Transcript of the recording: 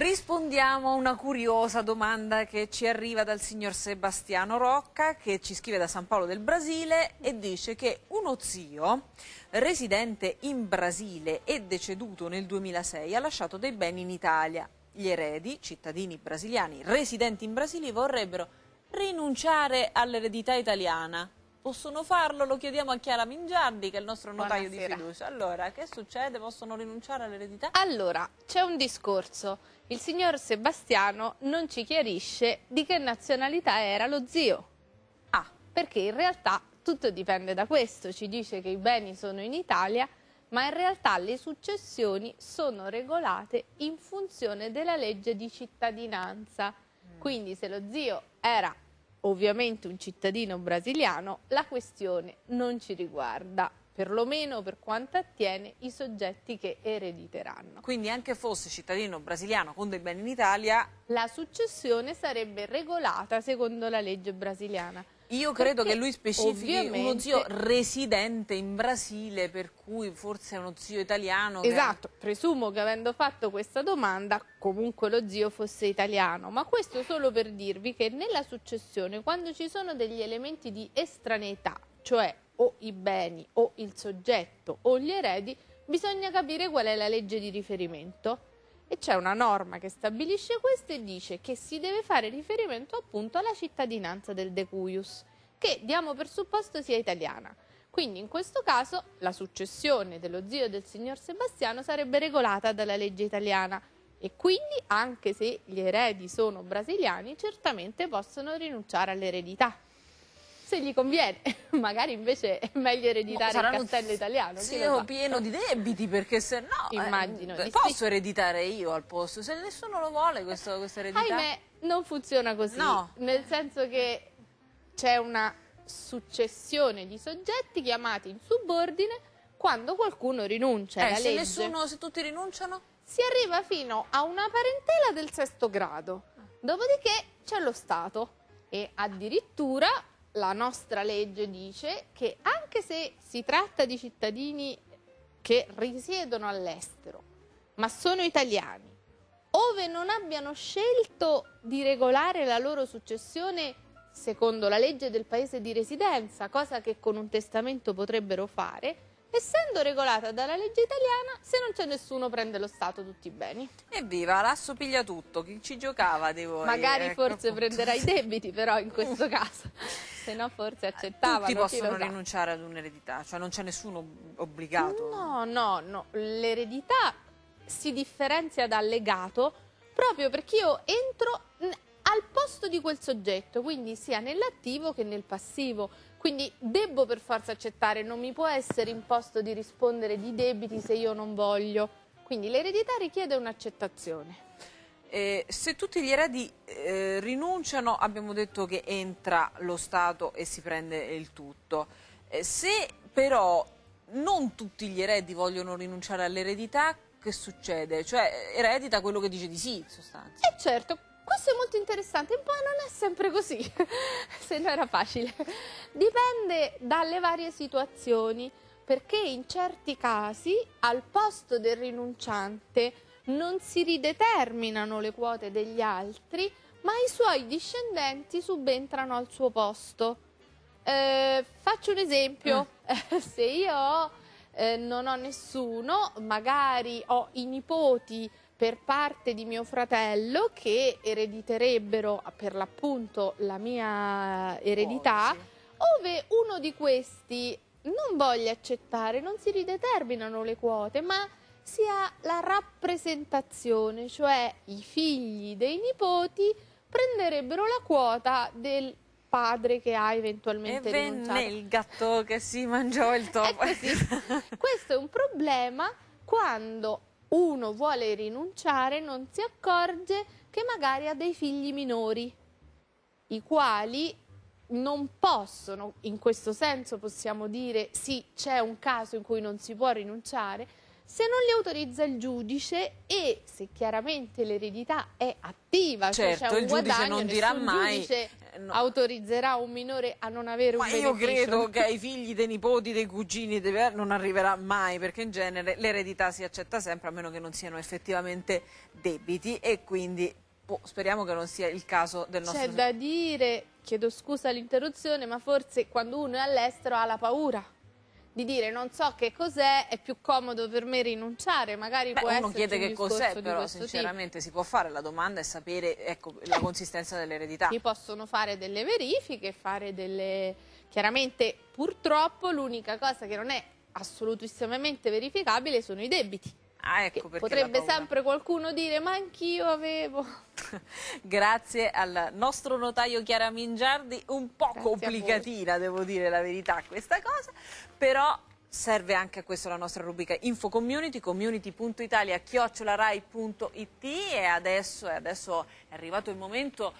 Rispondiamo a una curiosa domanda che ci arriva dal signor Sebastiano Rocca, che ci scrive da San Paolo del Brasile e dice che uno zio residente in Brasile e deceduto nel 2006 ha lasciato dei beni in Italia. Gli eredi, cittadini brasiliani residenti in Brasile, vorrebbero rinunciare all'eredità italiana. Possono farlo? Lo chiediamo a Chiara Mingiardi, che è il nostro notaio di fiducia. Allora, che succede? Possono rinunciare all'eredità? Allora, c'è un discorso. Il signor Sebastiano non ci chiarisce di che nazionalità era lo zio. Ah. Perché in realtà tutto dipende da questo. Ci dice che i beni sono in Italia, ma in realtà le successioni sono regolate in funzione della legge di cittadinanza. Quindi se lo zio era ovviamente un cittadino brasiliano, la questione non ci riguarda, perlomeno per quanto attiene i soggetti che erediteranno. Quindi anche fosse cittadino brasiliano con dei beni in Italia, la successione sarebbe regolata secondo la legge brasiliana. Io credo che lui specifichi uno zio residente in Brasile, per cui forse è uno zio italiano. Esatto, presumo che avendo fatto questa domanda comunque lo zio fosse italiano, ma questo solo per dirvi che nella successione, quando ci sono degli elementi di estraneità, cioè o i beni o il soggetto o gli eredi, bisogna capire qual è la legge di riferimento. E c'è una norma che stabilisce questo e dice che si deve fare riferimento appunto alla cittadinanza del decuius, che diamo per supposto sia italiana. Quindi in questo caso la successione dello zio del signor Sebastiano sarebbe regolata dalla legge italiana e quindi anche se gli eredi sono brasiliani certamente possono rinunciare all'eredità. Se gli conviene, magari invece è meglio ereditare il castello italiano. Io pieno di debiti, perché se no immagino posso ereditare io al posto, se nessuno lo vuole questa eredità. Ahimè, non funziona così, nel senso che c'è una successione di soggetti chiamati in subordine quando qualcuno rinuncia alla legge. Se tutti rinunciano? Si arriva fino a una parentela del sesto grado, dopodiché c'è lo Stato e addirittura la nostra legge dice che anche se si tratta di cittadini che risiedono all'estero, ma sono italiani, ove non abbiano scelto di regolare la loro successione secondo la legge del paese di residenza, cosa che con un testamento potrebbero fare, essendo regolata dalla legge italiana, se non c'è nessuno prende lo Stato tutti i beni. Evviva, l'asso piglia tutto, chi ci giocava di voi? Magari forse prenderà i debiti però in questo caso, se no forse accettavano. Tutti possono rinunciare ad un'eredità, cioè non c'è nessuno obbligato? No, l'eredità si differenzia dal legato proprio perché io entro al posto di quel soggetto, quindi sia nell'attivo che nel passivo. Quindi debbo per forza accettare, non mi può essere imposto di rispondere di debiti se io non voglio. Quindi l'eredità richiede un'accettazione. Se tutti gli eredi rinunciano, abbiamo detto che entra lo Stato e si prende il tutto. Se però non tutti gli eredi vogliono rinunciare all'eredità, che succede? Cioè eredita quello che dice di sì, in sostanza. Certo. Questo è molto interessante, ma non è sempre così, se no era facile. Dipende dalle varie situazioni, perché in certi casi al posto del rinunciante non si rideterminano le quote degli altri, ma i suoi discendenti subentrano al suo posto. Faccio un esempio, se io non ho nessuno, magari ho i nipoti per parte di mio fratello che erediterebbero per l'appunto la mia eredità, ove uno di questi non voglia accettare, non si rideterminano le quote, ma si ha la rappresentazione, cioè i figli dei nipoti prenderebbero la quota del padre che ha eventualmente rinunciato. E venne il gatto che si mangiò il topo. Questo è un problema quando uno vuole rinunciare, non si accorge che magari ha dei figli minori, i quali non possono, in questo senso possiamo dire sì, c'è un caso in cui non si può rinunciare, se non li autorizza il giudice e se chiaramente l'eredità è attiva, certo, cioè c'è un il giudice guadagno, non dirà mai. Giudice autorizzerà un minore a non avere un beneficio. Ma io credo che ai figli, dei nipoti, dei cugini non arriverà mai, perché in genere l'eredità si accetta sempre, a meno che non siano effettivamente debiti, e quindi speriamo che non sia il caso del nostro... C'è da dire, chiedo scusa l'interruzione, ma forse quando uno è all'estero ha la paura di dire non so che cos'è, è più comodo per me rinunciare, magari può uno esserci chiede un che cos'è, discorso però di questo sinceramente si può fare la domanda e sapere, ecco, la consistenza dell'eredità. Si possono fare delle verifiche, chiaramente purtroppo l'unica cosa che non è assolutissimamente verificabile sono i debiti. Ah, ecco perché potrebbe sempre qualcuno dire ma anch'io avevo. Grazie al nostro notaio Chiara Mingiardi, un po' complicatina devo dire la verità questa cosa, però serve anche a questo la nostra rubrica Info Community, community.italia@rai.it, e adesso è arrivato il momento